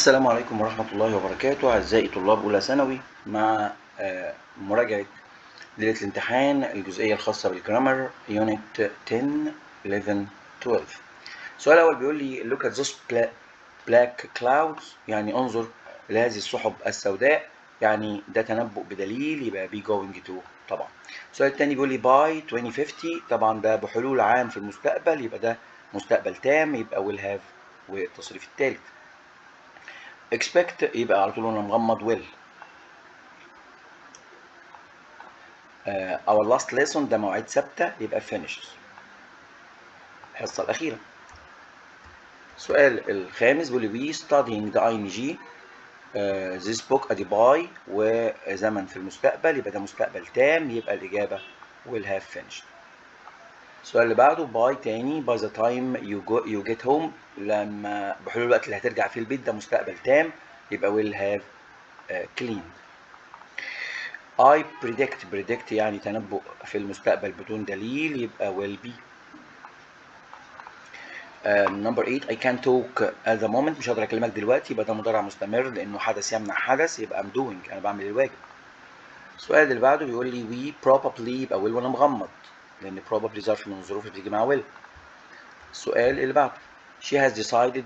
السلام عليكم ورحمة الله وبركاته أعزائي طلاب أولى ثانوي مع مراجعة ليلة الامتحان الجزئية الخاصة بالجرامر يونت 10 11 12. السؤال الأول بيقول لي look at those black clouds، يعني انظر لهذه السحب السوداء، يعني ده تنبؤ بدليل يبقى be going to طبعا. السؤال الثاني بيقول لي by 2050، طبعا ده بحلول عام في المستقبل، يبقى ده مستقبل تام، يبقى will have والتصريف الثالث. expect يبقى على طول انا مغمض will. our last lesson ده مواعيد ثابته، يبقى finished الحصه الاخيره. السؤال الخامس بيقول لي we studying the ing this book ادي باي وزمن في المستقبل، يبقى ده مستقبل تام، يبقى الاجابه will have finished. السؤال اللي بعده باي تاني by the time you get home، لما بحلول الوقت اللي هترجع فيه البيت، ده مستقبل تام، يبقى will have cleaned. I predict يعني تنبؤ في المستقبل بدون دليل، يبقى will be. Number 8 I can't talk at the moment، مش هقدر اكلمك دلوقتي، يبقى ده مضارع مستمر لانه حدث يمنع حدث، يبقى I'm doing، انا بعمل الواجب. السؤال اللي بعده بيقول لي we probably، يبقى will وانا مغمض، لان probably ظرف من الظروف اللي بتيجي مع will. السؤال اللي بعده she has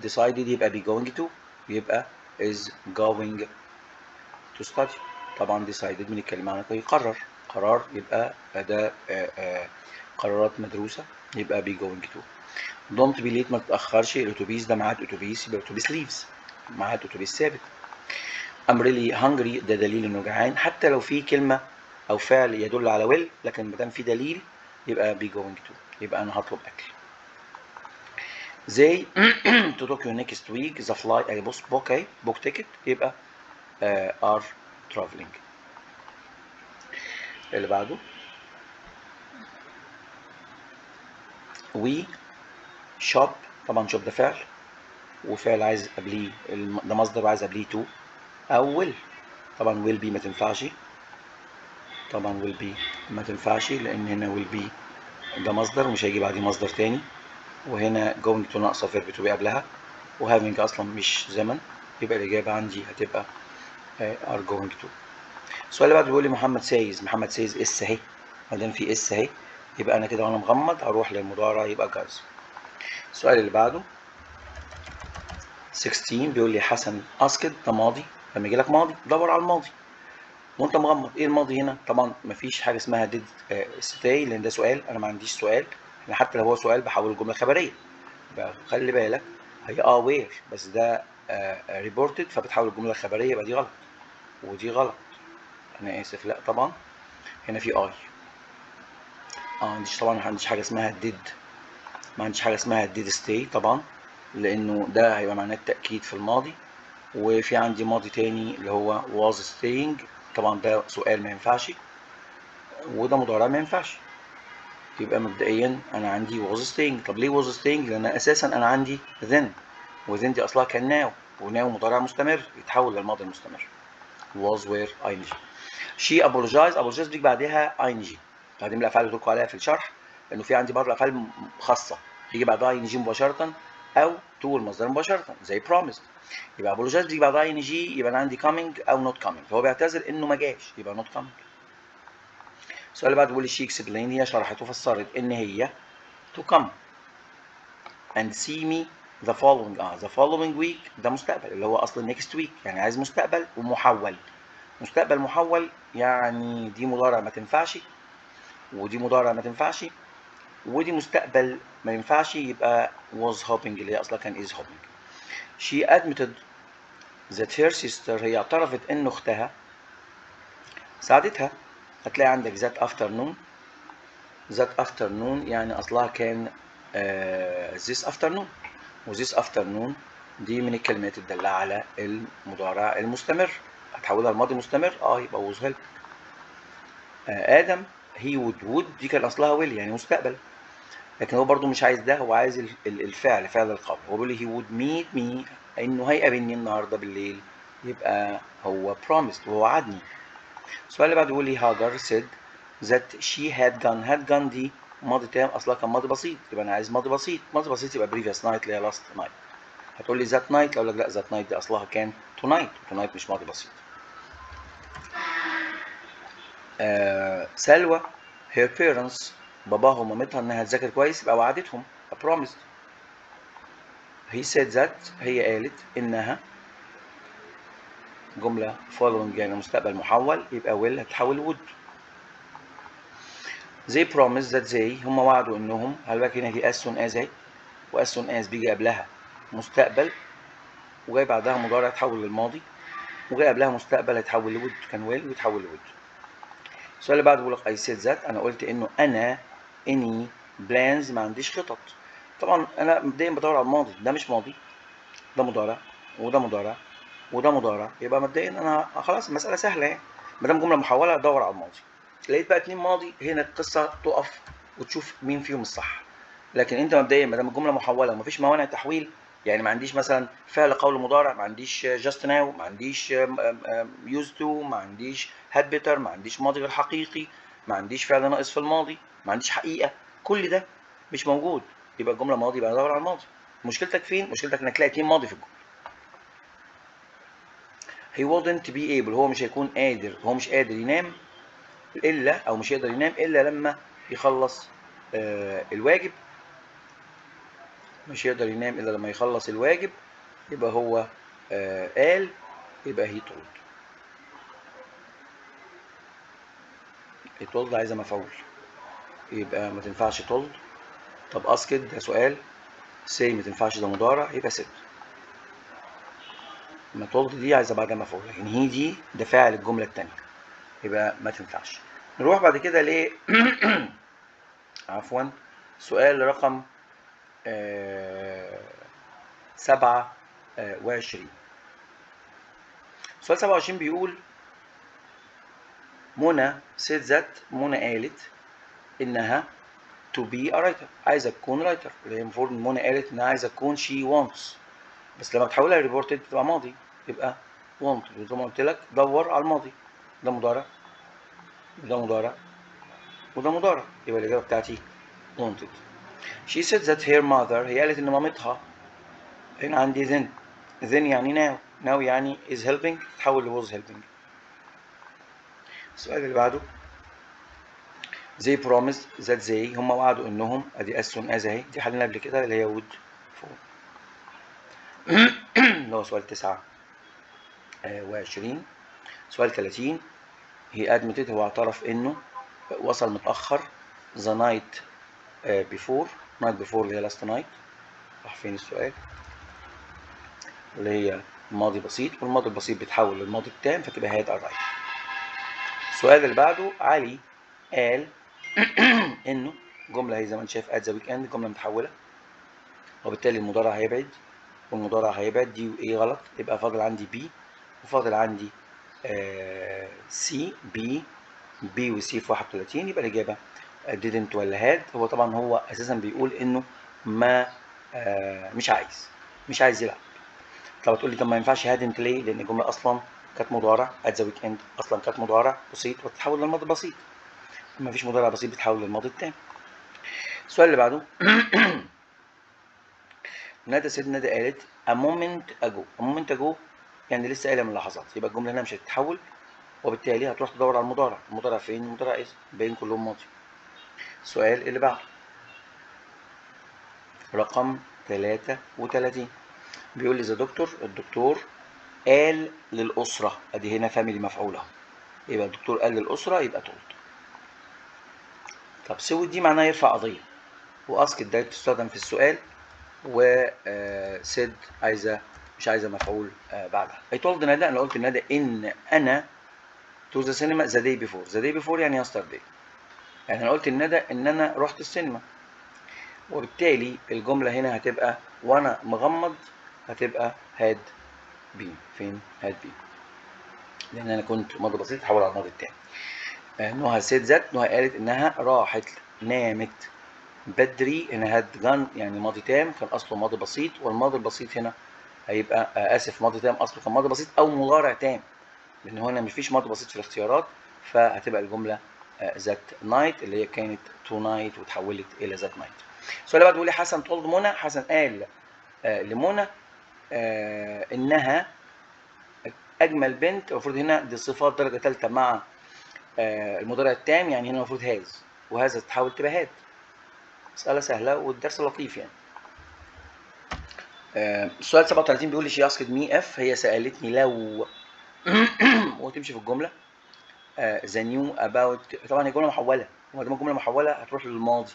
decided يبقى be going to، يبقى is going to study. طبعا decided بنتكلم عنها يقرر، قرار، يبقى ده قرارات مدروسة، يبقى be going to. don't be late ما تتأخرش، الأتوبيس ده ميعاد أتوبيس، يبقى أتوبيس leaves، ميعاد أتوبيس ثابت. I'm really hungry ده دليل إنه جعان، حتى لو في كلمة أو فعل يدل على will، لكن ما دام في دليل يبقى be going to، يبقى أنا هطلب أكل. زي to Tokyo next week the flight أي بص book أهي book ticket، يبقى are traveling. اللي بعده we shop، طبعا shop ده فعل، وفعل عايز قبليه ده مصدر وعايز قبليه to أو will، طبعا will be ما تنفعش، طبعا will be ما تنفعش لأن هنا will be ده مصدر ومش هيجي بعديه مصدر تاني، وهنا going to ناقصة verb to be قبلها، وhaving أصلا مش زمن، يبقى الإجابة عندي هتبقى are going to. السؤال اللي بعده بيقول لي محمد says اس اهي، ما دام في اس اهي يبقى أنا كده وأنا مغمض هروح للمضارع، يبقى جاز. السؤال اللي بعده 16 بيقول لي حسن asked ده ماضي، لما يجي لك ماضي دور على الماضي وانت مغمض. ايه الماضي هنا؟ طبعا مفيش حاجه اسمها did stay لان ده سؤال، انا ما عنديش سؤال، انا حتى لو هو سؤال بحول الجمله خبريه، يبقى خلي بالك هي وير، بس ده reported فبتحول الجمله الخبريه، يبقى دي غلط ودي غلط، انا اسف، لا طبعا هنا في ما عنديش، طبعا ما عنديش حاجه اسمها did، ما عنديش حاجه اسمها did stay طبعا، لانه ده هيبقى معناه التاكيد في الماضي، وفي عندي ماضي تاني اللي هو was staying، طبعا ده سؤال ما ينفعش، وده مضارع ما ينفعش، يبقى مبدئيا انا عندي was staying. طب ليه was staying؟ لان اساسا انا عندي then، وthen دي اصلها كان now، وناو مضارع مستمر يتحول للماضي المستمر، was were ing. she apologize بيجي بعدها ing، بعدين الافعال اللي قلت عليها في الشرح انه في عندي برضه افعال خاصه يجي بعدها ing مباشره او to المصدر مباشره زي promised، يبقى apologize بيجي بعدها ing، يبقى انا عندي coming او not coming، فهو بيعتذر انه ما جاش، يبقى not coming. السؤال اللي بعده بيقول لي she explained، هي شرحت وفسرت ان هي to come and see me the following week، ده مستقبل اللي هو اصلا next week، يعني عايز مستقبل ومحول، مستقبل محول يعني دي مضارع ما تنفعش ودي مضارع ما تنفعش ودي مستقبل ما ينفعش، يبقى was hoping اللي هي اصلا كان is hoping. she admitted that her sister، هي اعترفت ان اختها ساعدتها، هتلاقي عندك that afternoon يعني اصلها كان this afternoon، وthis afternoon دي من الكلمات الدالة على المضارع المستمر، هتحولها لماضي مستمر يبقى was helping. آدم he would دي كان أصلها will يعني مستقبل، لكن هو برضو مش عايز ده، هو عايز الفعل، فعل القول، هو بيقول لي he would meet me إنه هيقابلني النهاردة بالليل، يبقى هو promised وهو وعدني. السؤال اللي بعده بيقول لي هاجر said that she had gone دي ماضي تام، أصلها كان ماضي بسيط، يبقى أنا عايز ماضي بسيط، ماضي بسيط يبقى previous night اللي هي last night. هتقول لي ذات نايت، اقول لك لا، ذات نايت دي اصلها كان تونايت، وتونايت مش ماضي بسيط. سلوى her parents، باباها ومامتها انها تذاكر كويس، يبقى وعدتهم a promised. he said that، هي قالت انها، جملة following يعني مستقبل محول، يبقى will هتحول would. they promised that they، هم وعدوا انهم، خلي بالك هنا في as soon as اهي، و as soon as بيجي قبلها مستقبل وجاي بعدها مضارع يتحول للماضي، وجاي قبلها مستقبل هيتحول لود، كان will ويتحول لود. السؤال اللي بعده بيقول لك I said that، انا قلت انه انا any plans، ما عنديش خطط. طبعا انا مبدئيا بدور على الماضي، ده مش ماضي، ده مضارع وده مضارع وده مضارع، يبقى مبدئيا انا خلاص المساله سهله يعني، ما دام جمله محوله ادور على الماضي. لقيت بقى اتنين ماضي، هنا القصه تقف وتشوف مين فيهم الصح. لكن انت مبدئيا ما دام الجمله محوله ومفيش موانع تحويل، يعني ما عنديش مثلا فعل قول مضارع، ما عنديش جاست ناو، ما عنديش يوز تو، ما عنديش هاد بيتر، ما عنديش ماضي غير حقيقي، ما عنديش فعل ناقص في الماضي، ما عنديش حقيقه، كل ده مش موجود، يبقى الجمله ماضي، يبقى ادور على الماضي. مشكلتك فين؟ مشكلتك انك تلاقي اتنين ماضي في الجمله. he wouldn't be able، هو مش هيكون قادر، هو مش قادر ينام الا، او مش هيقدر ينام الا لما يخلص الواجب، مش هيقدر ينام الا لما يخلص الواجب، يبقى هو قال، يبقى he told. he told عايزه مفعول، يبقى ما تنفعش told. طب asked ده سؤال، say ما تنفعش ده مضارع، يبقى said. ما told دي عايزه بعدها مفعول، لكن هي دي ده فاعل الجمله الثانيه، يبقى ما تنفعش. نروح بعد كده ل عفوا، سؤال رقم 27. سؤال 27 بيقول منى said that، منى قالت انها to be a writer، عايزه تكون رايتر، اللي هي المفروض منى قالت انها عايزه تكون she wants، بس لما تحولها ريبورتد تبقى ماضي، يبقى want. وزي ما قلت لك دور على الماضي، ده مضارع وده مضارع وده مضارع، يبقى الاجابه بتاعتي wanted. she said that her mother، هي قالت ان مامتها، هنا عندي then، then يعني now يعني is helping، تتحول ل was helping. السؤال اللي بعده they promised that they، هم وعدوا انهم، ادي as soon as اهي، دي حلنا قبل كده اللي هي would for. اللي هو سؤال 29. سؤال 30 هي admitted، هو اعترف انه وصل متأخر the night before، night before اللي هي last night. راح فين السؤال؟ اللي هي ماضي بسيط، والماضي البسيط بيتحول للماضي التام فتبقى had arrived. السؤال اللي بعده علي قال انه، جمله هي زي ما انت شايف at the weekend، جمله متحوله، وبالتالي المضارع هيبعد والمضارع هيبعد، دي وايه غلط، يبقى فاضل عندي بي وفاضل عندي سي، بي وسي في 31، يبقى الاجابه didn't ولا had. هو طبعا هو اساسا بيقول انه ما مش عايز يلعب. طب هتقول لي طب ما ينفعش hadn't ليه؟ لان الجمله اصلا كانت مضارع at the weekend، اصلا كانت مضارع بسيط وتتحول للماضي البسيط، ما فيش مضارع بسيط بيتحول للماضي التام. السؤال اللي بعده ندى سيد ندى قالت a moment ago يعني لسه قايله من لحظات، يبقى الجمله هنا مش هتتحول، وبالتالي هتروح تدور على المضارع. المضارع فين؟ المضارع اسم، باين كلهم ماضي. السؤال اللي بعده رقم 33 بيقول لي ذا دكتور، الدكتور قال للأسرة، ادي هنا فاميلي مفعول اهو، يبقى الدكتور قال للأسرة، يبقى told. طب سوي دي معناها يرفع قضية، واسكت ده تستخدم في السؤال، وسيد مش عايزه مفعول بعدها. I told ندى، انا قلت لندى ان انا to the cinema the day before، the day before يعني yesterday، يعني انا قلت لندى ان انا رحت السينما، وبالتالي الجمله هنا هتبقى وانا مغمض، هتبقى had been. فين had been؟ لان انا كنت ماضي بسيط اتحول على الماضي التاني. نهى said that، نهى قالت انها راحت نامت بدري، هنا had gone يعني ماضي تام كان اصله ماضي بسيط، والماضي البسيط هنا هيبقى اسف ماضي تام اصله كان ماضي بسيط او مضارع تام، لان هنا مفيش ماضي بسيط في الاختيارات، فهتبقى الجمله ذات نايت اللي هي كانت تو نايت وتحولت الى ذات نايت. السؤال اللي بعده بيقول لي حسن told منى، حسن قال لمنى انها اجمل بنت. المفروض هنا دي صفات درجه ثالثه مع المضارع التام، يعني هنا المفروض هاز، وهذا تحاول تبقى هاد. مساله سهله والدرس لطيف يعني. السؤال 37 بيقول لي شي اسكد مي اف، هي سالتني لو وتمشي في الجمله ذا نيو اباوت. طبعا هي جمله محوله، وما دام الجمله محوله هتروح للماضي.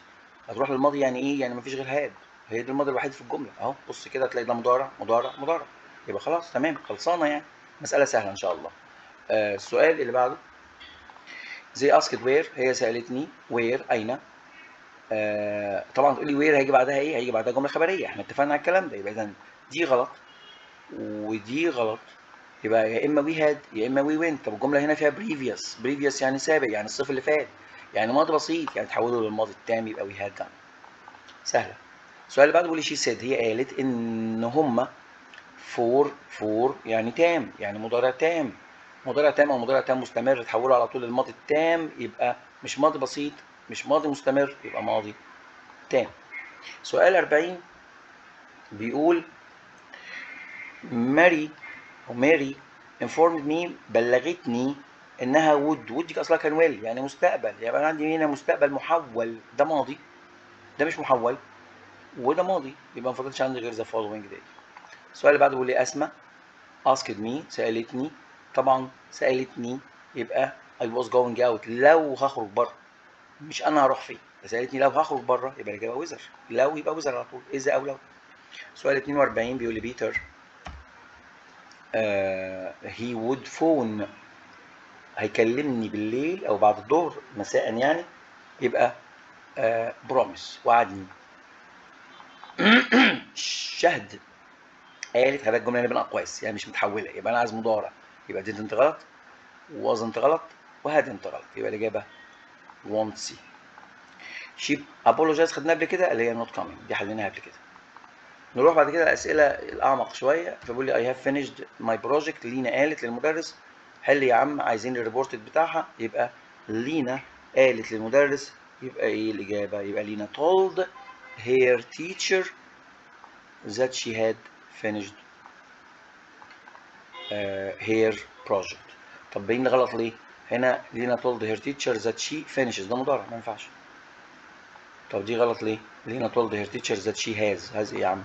هتروح للماضي يعني ايه؟ يعني مفيش غير هاد، هي دي الماضي الوحيد في الجمله اهو. بص كده هتلاقي ده مضارع مضارع مضارع، يبقى خلاص تمام خلصانه يعني. مساله سهله ان شاء الله. السؤال اللي بعده زي اسكت وير، هي سالتني وير اين. طبعا تقول لي وير هيجي بعدها ايه؟ هيجي بعدها جمله خبريه، احنا اتفقنا على الكلام ده. يبقى اذا دي غلط ودي غلط، يبقى يا اما وي هاد يا اما وي وين. طب الجمله هنا فيها بريفيوس، بريفيوس يعني سابق، يعني الصيف اللي فات، يعني ماضي بسيط، يعني تحوله للماضي التام يبقى وي هاد دان. سهله. السؤال اللي بعده بيقول لي شي سيد، هي قالت ان هما فور يعني تام، يعني مضارع تام. مضارع تام او مضارع تام مستمر تحوله على طول للماضي التام، يبقى مش ماضي بسيط مش ماضي مستمر، يبقى ماضي تام. سؤال 40 بيقول ماري أو ماري informed me، بلغتني إنها would دي أصلها كان will يعني مستقبل، يبقى أنا عندي هنا مستقبل محول، ده ماضي، ده مش محول، وده ماضي، يبقى ما فضلش عندي غير the following day. السؤال اللي بعده بيقول لي أسماء asked me سألتني، طبعا سألتني يبقى I was going out لو هخرج بره، مش أنا هروح فين. سألتني لو هخرج بره يبقى الإجابة ويزر، لو يبقى ويزر على طول، إذا أو لو. سؤال 42 بيقول لي بيتر he would phone، هيكلمني بالليل او بعد الظهر مساء يعني، يبقى بروميس وعدني. شهد قالت، خلي الجمله هنا بين اقواس يعني مش متحوله، يبقى انا عايز مضارع، يبقى دي انت غلط وواز انت غلط وهاد انت غلط، يبقى الاجابه won't see. شيب ابولوجايز خدناها قبل كده اللي هي نوت كامينج، دي حليناها قبل كده. نروح بعد كده الاسئله الاعمق شويه. فبيقول لي اي هاف فينيشد ماي بروجكت، لينا قالت للمدرس حل يا عم عايزين الريبورت بتاعها، يبقى لينا قالت للمدرس، يبقى ايه الاجابه؟ يبقى لينا told her teacher that she had finished her project. طب باين لي غلط ليه؟ هنا لينا told her teacher that she finishes، ده مضارع ما ينفعش. طب دي غلط ليه؟ لينا told her teacher that she has ايه يا عم؟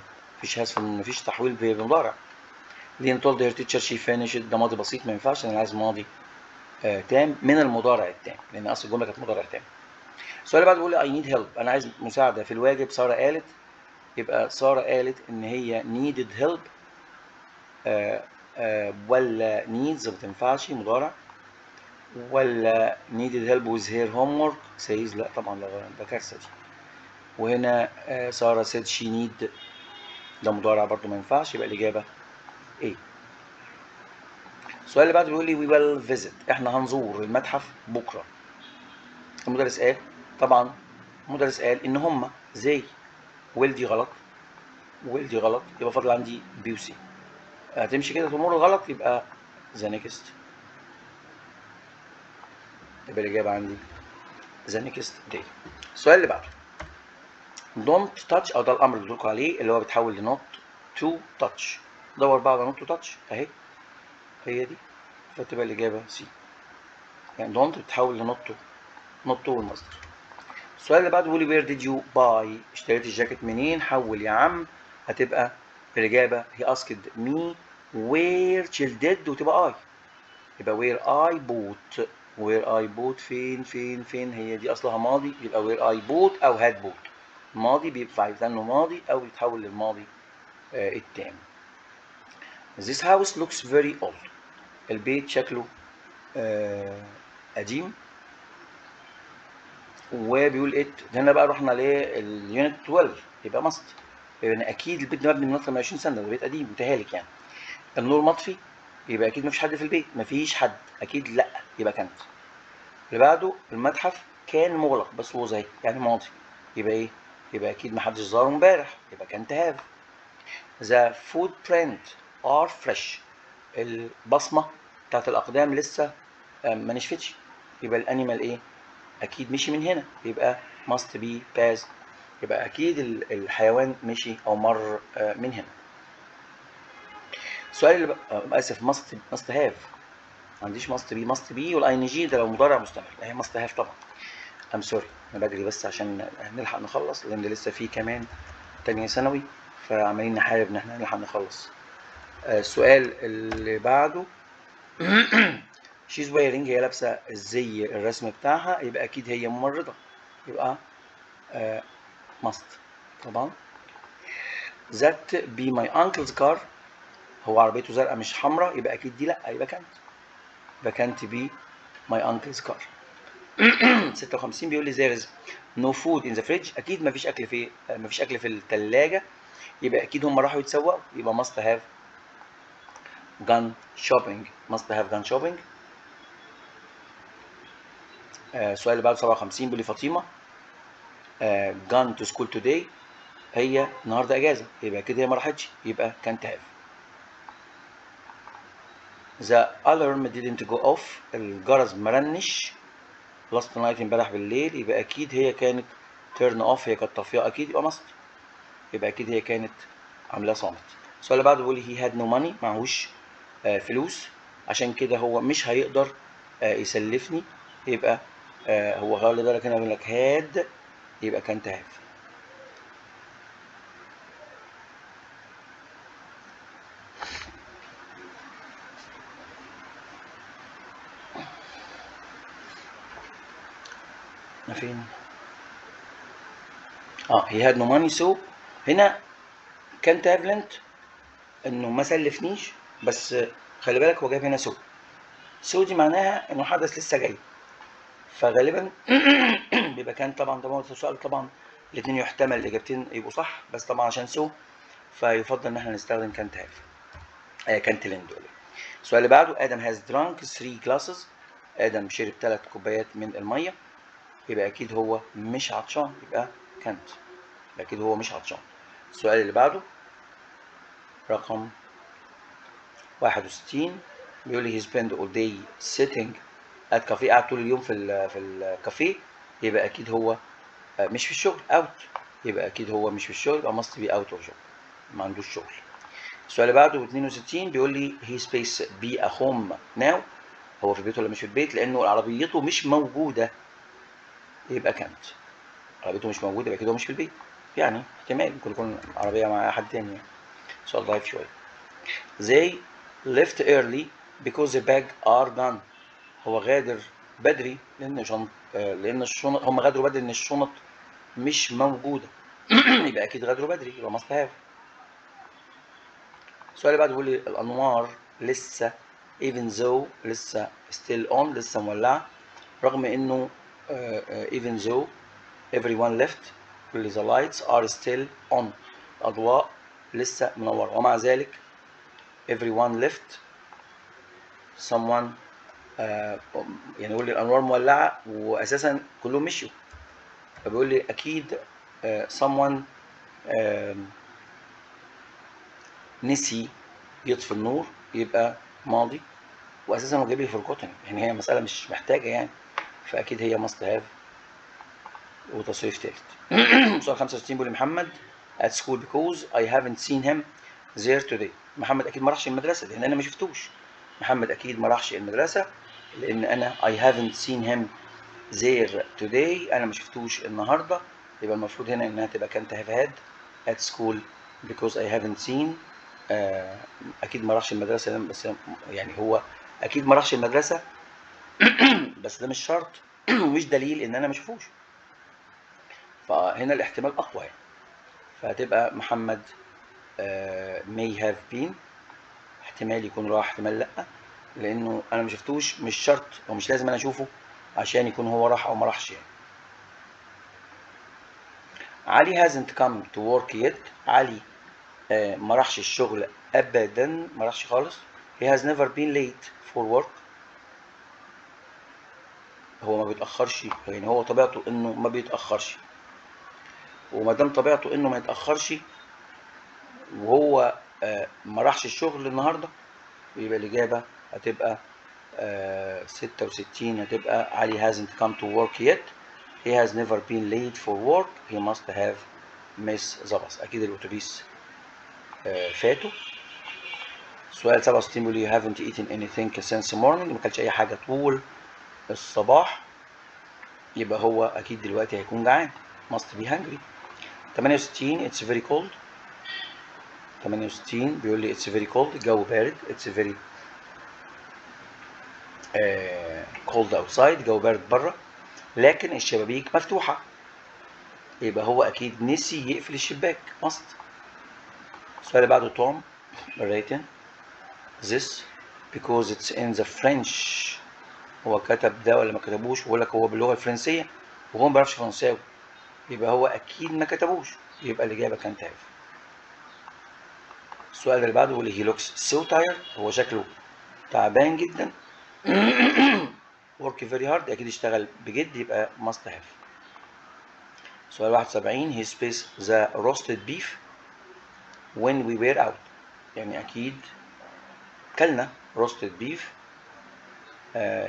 مفيش تحويل بمضارع. لين told her teacher she finished، ده ماضي بسيط ما ينفعش، انا عايز ماضي تام من المضارع التام، لان اصل الجمله كانت مضارع تام. السؤال اللي بعده بيقول لي I need help، انا عايز مساعده في الواجب. ساره قالت، يبقى ساره قالت ان هي needed help ولا needs ما تنفعش مضارع، ولا needed help with her homework says، لا طبعا ده كارثه دي. وهنا ساره said she need، ده مضارع برضو ما ينفعش، يبقى الاجابه ايه. السؤال اللي بعده بيقول لي we will visit، احنا هنزور المتحف بكره. المدرس قال، طبعا المدرس قال ان هم زي ويل دي غلط ويل دي غلط، يبقى فاضل عندي بي وسي. هتمشي كده تمر غلط يبقى ذا نيكست، يبقى الاجابه عندي ذا نيكست داي. السؤال اللي بعده دونت تاتش، او ده الامر اللي بقول عليه اللي هو بيتحول لنوت تو تاتش. دور بقى على نوت تو تاتش اهي، هي دي، فتبقى الاجابه سي. يعني دونت بتتحول لنوت تو، نوت تو المصدر. السؤال اللي بعده بيقول لي وير ديد يو باي، اشتريت الجاكيت منين؟ حول يا عم، هتبقى الإجابة هي اسكد مي وير تشيل ديد وتبقى اي، يبقى وير اي بوت. وير اي بوت فين هي دي اصلها ماضي، يبقى وير اي بوت او هاد بوت. ماضي بينفع يتنه ماضي او يتحول للماضي التام. This house looks very old، البيت شكله قديم. وبيقول ات هنا بقى رحنا لليونت 12، يبقى ماست، يعني اكيد البيت ده مبني من اكتر من 20 سنه، ده بيت قديم متهالك يعني. النور مطفي، يبقى اكيد مفيش حد في البيت، مفيش حد اكيد، لا يبقى كانت. اللي بعده المتحف كان مغلق بس هو زي يعني ماضي، يبقى ايه؟ يبقى اكيد محدش زاره امبارح، يبقى كانت هاف. ذا فود برينت ار فريش، البصمه بتاعت الاقدام لسه ما نشفتش، يبقى الانيمال ايه؟ اكيد مشي من هنا، يبقى must be past، يبقى اكيد الحيوان مشي او مر من هنا. السؤال اللي اسف must have، ما عنديش must be والاي ان جي ده لو مضارع مستمر، هي must have طبعا. ام سوري انا بجري بس عشان نلحق نخلص، لان لسه في كمان تانية ثانوي، فعمالين نحارب ان احنا نلحق نخلص. السؤال اللي بعده she's wearing، هي لابسه الزي الرسمي بتاعها، يبقى اكيد هي ممرضه، يبقى must طبعا. that be my uncle's car، هو عربيته زرقاء مش حمراء، يبقى اكيد دي لا، يبقى can't be my uncle's car. 56 بيقول لي there is no food in the fridge، اكيد مفيش اكل في الثلاجه، يبقى اكيد هم راحوا يتسوقوا، يبقى must have gone shopping. السؤال اللي بعده 57 بيقول لي فاطمه gone to school today، هي النهارده اجازه، يبقى كده هي ما راحتش، يبقى can't have. the alarm didn't go off، الجرس ما رنش last night امبارح بالليل، يبقى اكيد هي كانت turn off، هي كانت طافيه، اكيد يبقى must، يبقى اكيد هي كانت عاملاه صامت. السؤال اللي بعده بيقول لي he had no money، معهوش فلوس، عشان كده هو مش هيقدر يسلفني، يبقى هو خلي بالك هنا بيقول لك had، يبقى كانت have. فين؟ he had no money so هنا كانت have lent انه ما سلفنيش، بس خلي بالك هو جايب هنا so دي معناها انه حدث لسه جاي، فغالبا بيبقى كان طبعا ده السؤال طبعا الاثنين يحتمل الاجابتين يبقوا صح، بس طبعا عشان فيفضل ان احنا نستخدم كانت هاف كانت لين دول. السؤال اللي بعده ادم هاز درانك 3 جلاسز، ادم شرب 3 كوبايات من الميه، يبقى اكيد هو مش عطشان، يبقى كانت، يبقى اكيد هو مش عطشان. السؤال اللي بعده رقم 61 بيقول لي he spent all day sitting at cafe، قعد طول اليوم في الكافيه، يبقى اكيد هو مش في الشغل out، يبقى اكيد هو مش في الشغل، يبقى must be out of job، ما عندوش شغل. السؤال اللي بعده 62 بيقول لي he space be a home now، هو في البيت ولا مش في البيت، لانه عربيته مش موجوده، يبقى كانت، عربيته مش موجوده يبقى كده هو مش في البيت، يعني احتمال ممكن يكون عربيه مع حد تاني يعني. سؤال ضعيف شويه. they left early because the bag are gone، هو غادر بدري لان الشنط هم غادروا بدري ان الشنط مش موجوده، يبقى اكيد غادروا بدري، يبقى must have. السؤال اللي بعده بيقول لي الانوار لسه even though لسه still on، لسه مولعه، رغم انه even though everyone left، كل the lights are still on، الاضواء لسه منوره، ومع ذلك everyone left someone يعني يقول لي الانوار مولعه واساسا كلهم مشوا، فبيقول لي اكيد someone نسي يطفي النور، يبقى ماضي، واساسا هو جايب لي forgotten، يعني هي مساله مش محتاجه يعني، فاكيد هي must have وتصريف تالت. سؤال 65 بيقول لي محمد at school because I haven't seen him there today، محمد اكيد ما راحش المدرسه لان انا ما شفتوش، محمد اكيد ما راحش المدرسه لان انا I haven't seen him there today، انا ما شفتوش النهارده، يبقى المفروض هنا انها تبقى كانت have had at school because I haven't seen، اكيد ما راحش المدرسه، بس يعني هو اكيد ما راحش المدرسه بس ده مش شرط ومش دليل ان انا ما اشوفوش، فهنا الاحتمال اقوى يعني، فهتبقى محمد may have been، احتمال يكون راح احتمال لا، لانه انا ما شفتوش، مش شرط ومش لازم انا اشوفه عشان يكون هو راح او ما راحش يعني. علي hasn't come to work yet، علي ما راحش الشغل ابدا، ما راحش خالص. he has never been late for work، هو ما بيتاخرش، يعني هو طبيعته انه ما بيتاخرش، وما دام طبيعته انه ما يتاخرش وهو ما راحش الشغل النهارده، يبقى الاجابه هتبقى 66 هتبقى علي hasn't come to work yet، he has never been late for work، he must have missed the bus، اكيد الاتوبيس فاته. سؤال 67 بيقول لي you haven't eaten anything since morning، ما اكلش اي حاجه طول الصباح، يبقى هو اكيد دلوقتي هيكون جعان must be hungry. 68 it's very cold، 68 بيقول لي it's very cold، الجو بارد، it's very cold outside، الجو بارد بره، لكن الشبابيك مفتوحه، يبقى هو اكيد نسي يقفل الشباك must. السؤال اللي بعده توم written this because it's in the French، هو كتب ده ولا ما كتبوش؟ بقول لك هو باللغه الفرنسيه وهو ما بيعرفش فرنساوي، يبقى هو اكيد ما كتبوش، يبقى الاجابه كانت هاف. السؤال اللي بعده بيقول لي he looks so tired، هو شكله تعبان جدا work very hard، اكيد اشتغل بجد، يبقى must have. سؤال 71 he spaced the roasted beef when we were out، يعني اكيد كلنا roasted beef.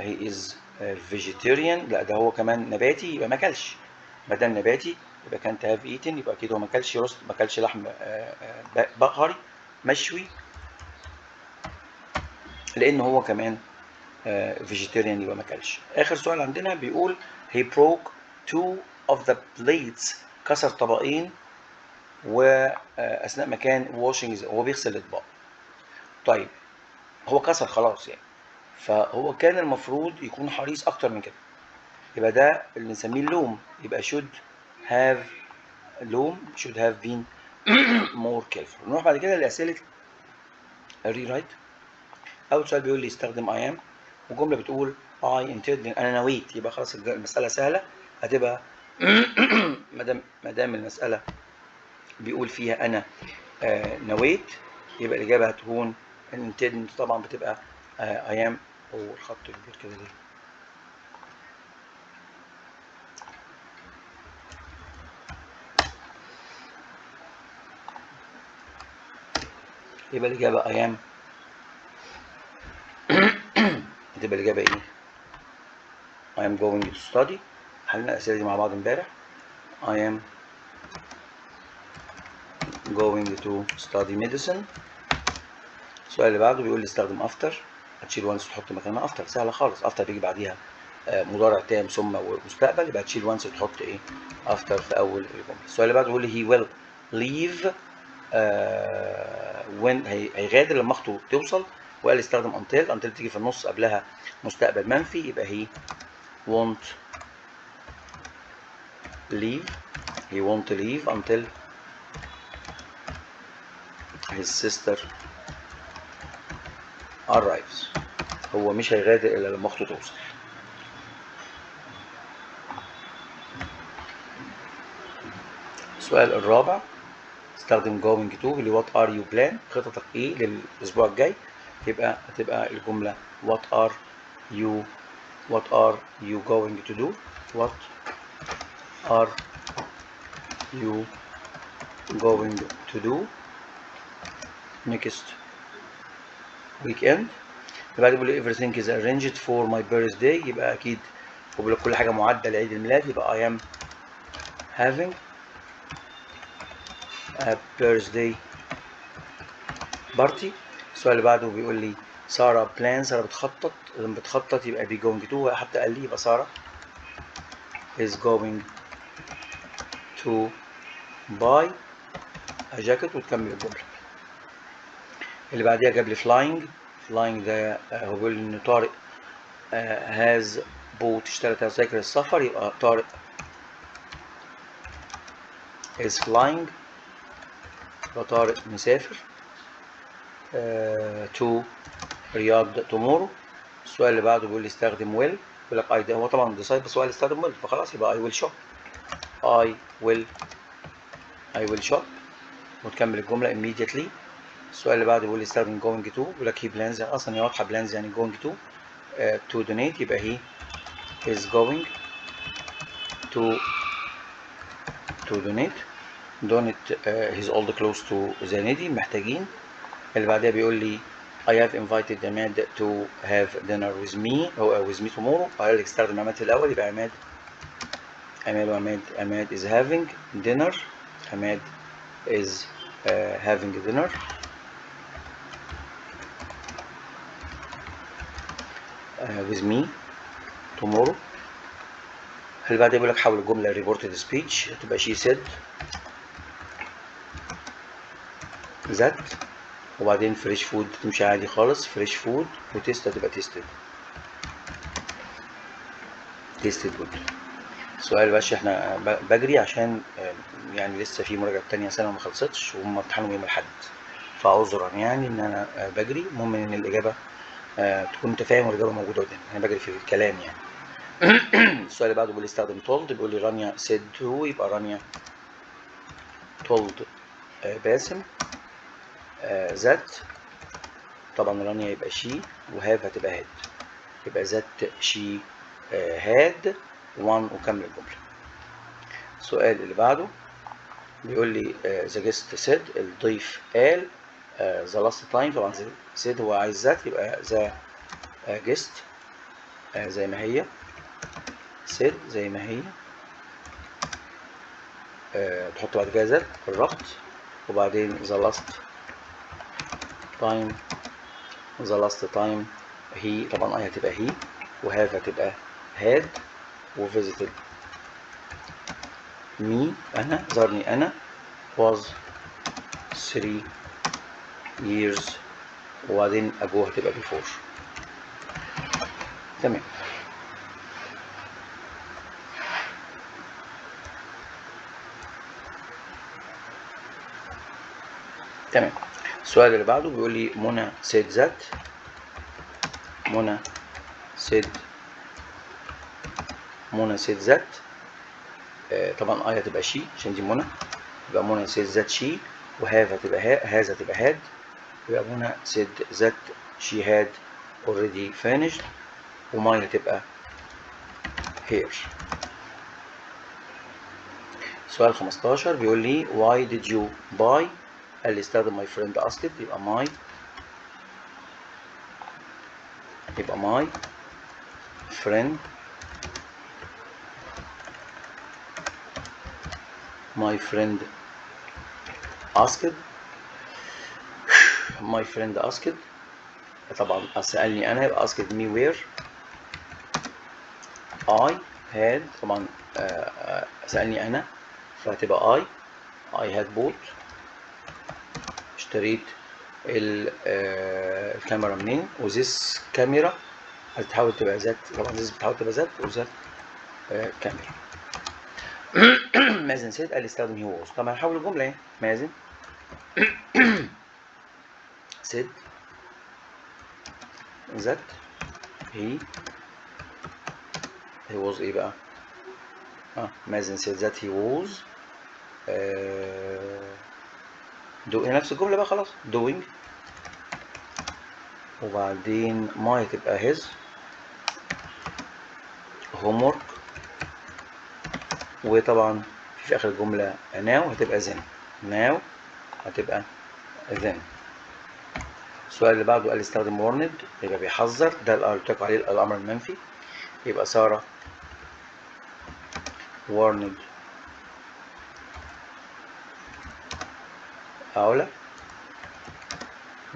he is vegetarian، لا ده هو كمان نباتي، يبقى ما كلش، ما دام نباتي يبقى كانت هاف ايتن، يبقى اكيد هو ما كلش روست، ما كلش لحم بقري مشوي، لان هو كمان فيجيتيريان، يبقى ما كلش. اخر سؤال عندنا بيقول he broke two of the plates، كسر طبقين واثناء ما كان washing، هو بيغسل الاطباق. طيب هو كسر خلاص يعني، فهو كان المفروض يكون حريص اكتر من كده، يبقى ده اللي نسميه اللوم، يبقى should have لوم should have been more careful. نروح بعد كده لأسئلة الريرايت. أول سؤال بيقول لي استخدم I am، والجملة بتقول I intended، أنا نويت، يبقى خلاص المسألة سهلة، هتبقى ما دام المسألة بيقول فيها أنا نويت، يبقى الإجابة هتكون intended، طبعا بتبقى I am. والخط كبير كده ليه؟ يبقى الإجابة I am. هتبقى الإجابة إيه؟ I am going to study، حلنا الأسئلة دي مع بعض امبارح. I am going to study medicine. السؤال اللي بعده بيقول لي استخدم after، هتشيل once وتحط مكانها after، سهلة خالص، after بيجي بعديها مضارع تام ثم مستقبل، يبقى تشيل once وتحط ايه after في أول الجملة. السؤال اللي بعده بيقول لي he will leave when، هيغادر لما أخته توصل، وقال استخدم until تيجي في النص قبلها مستقبل منفي، يبقى he won't leave، he won't leave until his sister arrives، هو مش هيغادر الا لما اخته توصل. السؤال الرابع استخدم going to، اللي what are you plan، خططك ايه للاسبوع الجاي، يبقى هتبقى الجمله what are you going to do، what are you going to do next weekend. بعد بيقول لي everything is arranged for my birthday، يبقى اكيد بيقول لك كل حاجه معده لعيد الميلاد، يبقى I am having a birthday party. السؤال اللي بعده بيقول لي سارة بلان، سارة بتخطط، لما بتخطط يبقى be going to، حتى قال لي يبقى سارة is going to buy a jacket، وتكمل الجملة. اللي بعديها جاب لي flying ده هو بيقول لي ان طارق has bought، اشترى تذاكر السفر، يبقى طارق is flying، يبقى طارق مسافر to رياض tomorrow. السؤال اللي بعده بيقول لي استخدم will، بيقول لك هو طبعا decide بس هو اللي استخدم will، فخلاص يبقى I will shop، I will shop، وتكمل الجملة immediately. السؤال اللي بعده بيقول لي استخدم going to، بيقول لك he plans، اصلا هي واضحة plans يعني going to donate، يبقى he is going to donate his old clothes to the needy، محتاجين. اللي بعدها بيقول لي I have invited عماد to have dinner with me، أو with me tomorrow، قال لك استخدم عماد في الأول، يبقى عماد is having dinner، عماد is having dinner. with me tomorrow. اللي بعدها بيقول لك حول الجملة reported speech تبقى she said that، وبعدين فريش فود تمشي عادي خالص فريش فود، وتيست هتبقى تيستد جود. السؤال بس احنا بجري عشان يعني لسه في مراجعة تانية سنة ما خلصتش وهم امتحانهم يوم الأحد، فعذرا يعني ان انا بجري. المهم ان الإجابة تكون انت فاهم والإجابة موجودة قدامك، انا بجري في الكلام يعني. السؤال اللي بعده بيقول لي استخدم told، بيقول لي رانيا said to، يبقى رانيا told باسم that. طبعا رانيا يبقى she، وهاف هتبقى had، يبقى that she had one، وكمل الجملة. السؤال اللي بعده بيقول لي the guest said، الضيف قال the last time. طبعا said هو عايز that، يبقى the guest زي ما هي said زي ما هي، تحط بعد كده that الربط، وبعدين the last time he، طبعا I هتبقى he، وهاف هتبقى had، وفيزيتد me أنا، زارني أنا was 3 years، وبعدين ago هتبقى before. تمام. تمام. السؤال اللي بعده بيقول لي منى said that، منى said that طبعا I هتبقى she عشان دي منى، يبقى منى said that she، وهاف هتبقى has هتبقى had، يبقى منى said that she had already finished، وماي هتبقى here. سؤال 15 بيقول لي why did you buy، قال لي استخدم my friend asked، يبقى my friend asked طبعا سألني أنا، يبقى asked me where I had، طبعا سألني أنا فهتبقى I had bought، اشتريت الكاميرا منين، وذيس كاميرا هتحاول تبقى ذات، طبعا ذيس بتحاول تبقى ذات، وذات كاميرا. مازن سيد قال لي استخدم هي ووز، طبعا هنحول الجملة اهي. مازن سيد ذات هي ووز ايه بقى؟ مازن سيد ذات هي ووز نفس الجملة بقى خلاص doing، وبعدين ما هتبقى his homework، وطبعا في آخر الجملة now هتبقى then. السؤال اللي بعده قال استخدم warned، يبقى بيحذر، ده اللي قلت لكم عليه الأمر المنفي، يبقى سارة warned علا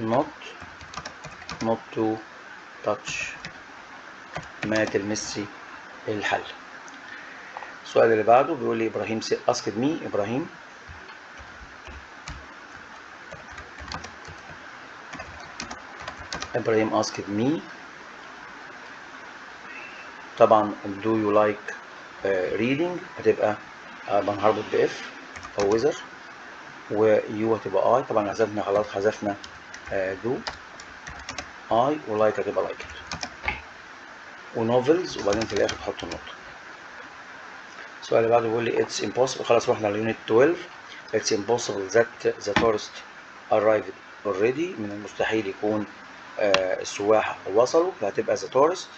not to touch، ما تلمسي الحل. السؤال اللي بعده بيقول لي إبراهيم asked me، إبراهيم asked me، طبعا do you like reading هتبقى هنربط ب if أو whether، و you هتبقى I، طبعا خلاص حذفنا do I، و like هتبقى like it، ونوفلز، وبعدين في الآخر تحط النقطة. السؤال اللي بعده بيقول لي it's impossible، خلاص رحنا ليونت 12. it's impossible that the tourist arrived already، من المستحيل يكون السواح وصلوا، فهتبقى the tourist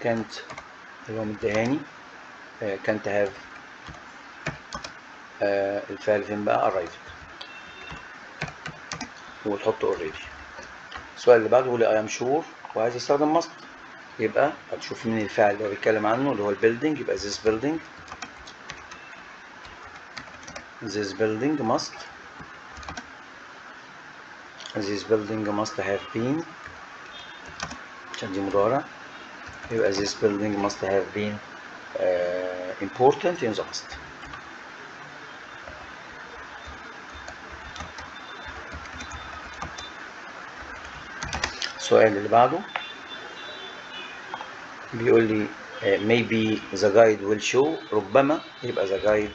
can't، اللي هو مدهاني can't have الفعل فين بقى arrived، وتحط already. السؤال اللي بعده بيقول لي I am sure، وعايز يستخدم must، يبقى هتشوف مين الفاعل اللي هو بيتكلم عنه اللي هو البيلدينج، يبقى this building This building must have been، عشان دي مضارع يبقى this building must have been important in the past. السؤال اللي بعده بيقول لي maybe the guide will show، ربما يبقى the guide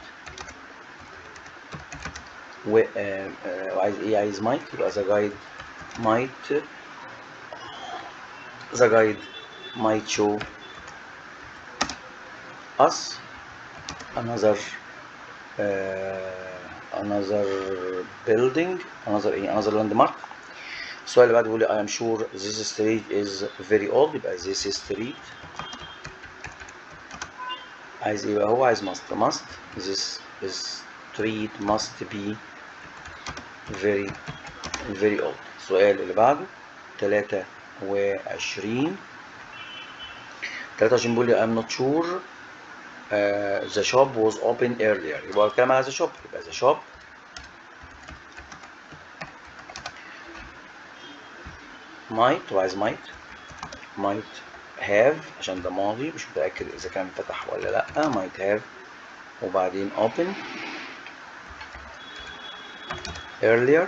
وعايز ايه؟ عايز might، يبقى the guide might show us another building، another landmark. السؤال اللي بعده بيقول لي I am sure this street is very old، يبقى this street عايز ايه بقى؟ هو عايز must this street must be very old. السؤال اللي بعده 23 بيقول لي I'm not sure the shop was open earlier، يبقى الكلام على the shop، يبقى the shop might، وعايز might have عشان ده ماضي مش متأكد إذا كان فتح ولا لأ، might have وبعدين open earlier.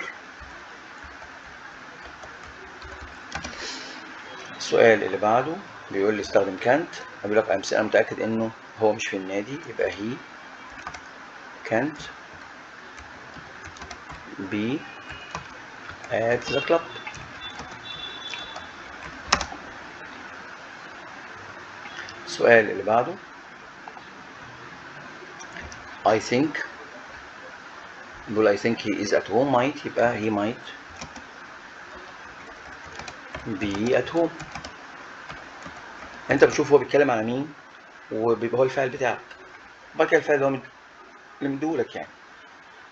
السؤال اللي بعده بيقول لي استخدم can't، بيقول لك أنا متأكد إنه هو مش في النادي، يبقى he can't be at the club. السؤال اللي بعده I think، بيقول I think he is at home، might يبقى he might be at home. انت بتشوف هو بيتكلم على مين وبيبقى هو الفاعل بتاعك، وبعد كده الفاعل اللي هو اللي مديهولك يعني.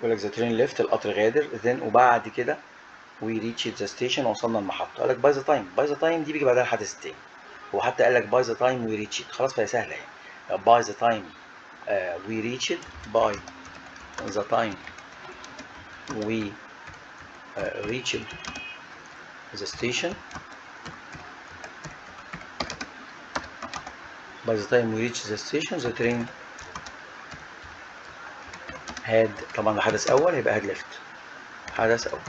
يقول لك the train left، القطر غادر، then وبعد كده we reached the station، وصلنا المحطة. قال لك by the time دي بيجي بعدها الحدث التاني، هو حتى قال لك by the time we reached، خلاص فهي سهلة يعني. by the time we reached، by the time we reached the station، by the time we reached the station the train had، طبعا ده حدث أول هيبقى had left، حدث أول.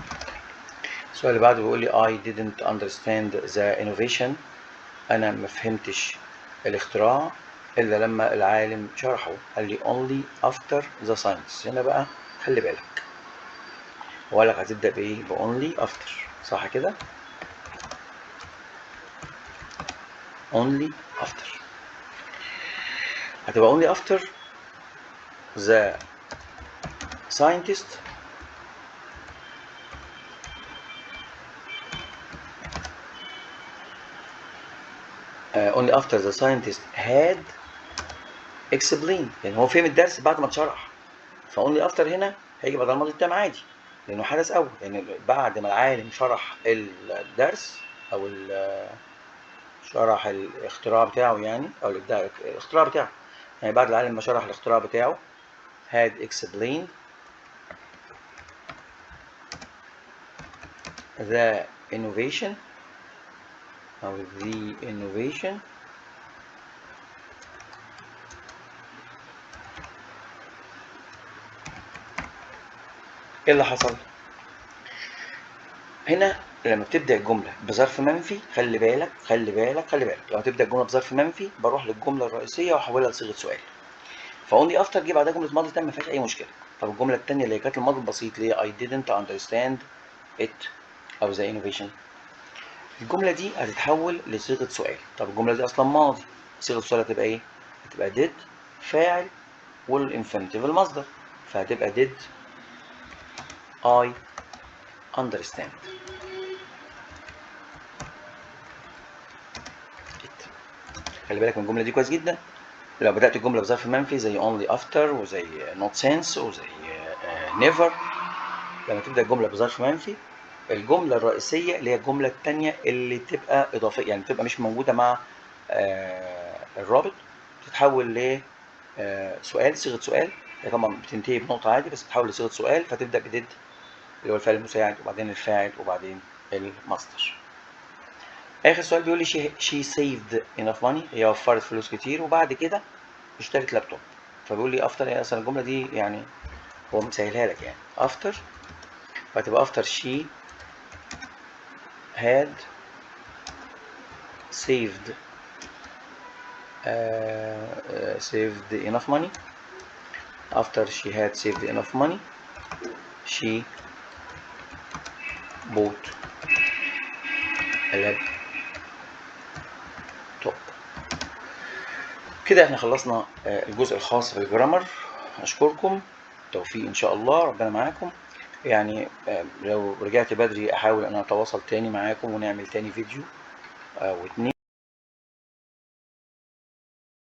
السؤال اللي بعده بيقول لي I didn't understand the innovation، أنا ما فهمتش الاختراع إلا لما العالم شرحه. قال لي only after the science، هنا بقى خلي بالك هو قال لك هتبدأ بإيه؟ ب only after، صح كده؟ only after هتبقى only after the scientist only after the scientist had explained، يعني هو فهم الدرس بعد ما اتشرح، فاونلي افتر هنا هيجي بعد الماضي التام عادي لانه حدث اول، يعني بعد ما العالم شرح الدرس او شرح الاختراع بتاعه يعني، او الاختراع بتاعه، يعني بعد العالم ما شرح الاختراع بتاعه had explained the innovation او the innovation ايه اللي حصل هنا؟ لما بتبدا الجمله بظرف منفي خلي بالك لما تبدا الجمله بظرف منفي بروح للجمله الرئيسيه واحولها لصيغه سؤال، فاونلي افتر جه بعدها جمله ماضي تام ما فيهاش اي مشكله. طب الجمله الثانيه اللي كانت الماضي البسيط اللي هي I didn't understand it او the innovation، الجمله دي هتتحول لصيغه سؤال. طب الجمله دي اصلا ماضي، صيغه السؤال هتبقى ايه؟ هتبقى did فاعل والانفينيتيف المصدر، فهتبقى did I understand it. خلي بالك من الجمله دي كويس جدا. لو بدات الجمله بظرف منفي زي only after وزي not since وزي never، لما تبدا الجمله بظرف منفي الجمله الرئيسيه اللي هي الجمله الثانيه اللي تبقى اضافيه، يعني تبقى مش موجوده مع الرابط، تتحول ل سؤال، صيغه سؤال، هي طبعا بتنتهي بنقطة عادي، بس بتحول لصيغة سؤال، فتبدأ بديد اللي هو الفعل المساعد، وبعدين الفاعل، وبعدين المصدر. آخر سؤال بيقول لي she saved enough money، هي وفرت فلوس كتير وبعد كده اشترت لابتوب. فبيقول لي after، هي أصلا الجملة دي يعني هو مسهلها لك يعني after، فهتبقى after she had saved saved enough money. After she had saved enough money she bought a laptop. كده احنا خلصنا الجزء الخاص بالجرامر. اشكركم، توفيق ان شاء الله، ربنا معاكم. يعني لو رجعت بدري احاول ان اتواصل تاني معاكم ونعمل تاني فيديو او اتنين.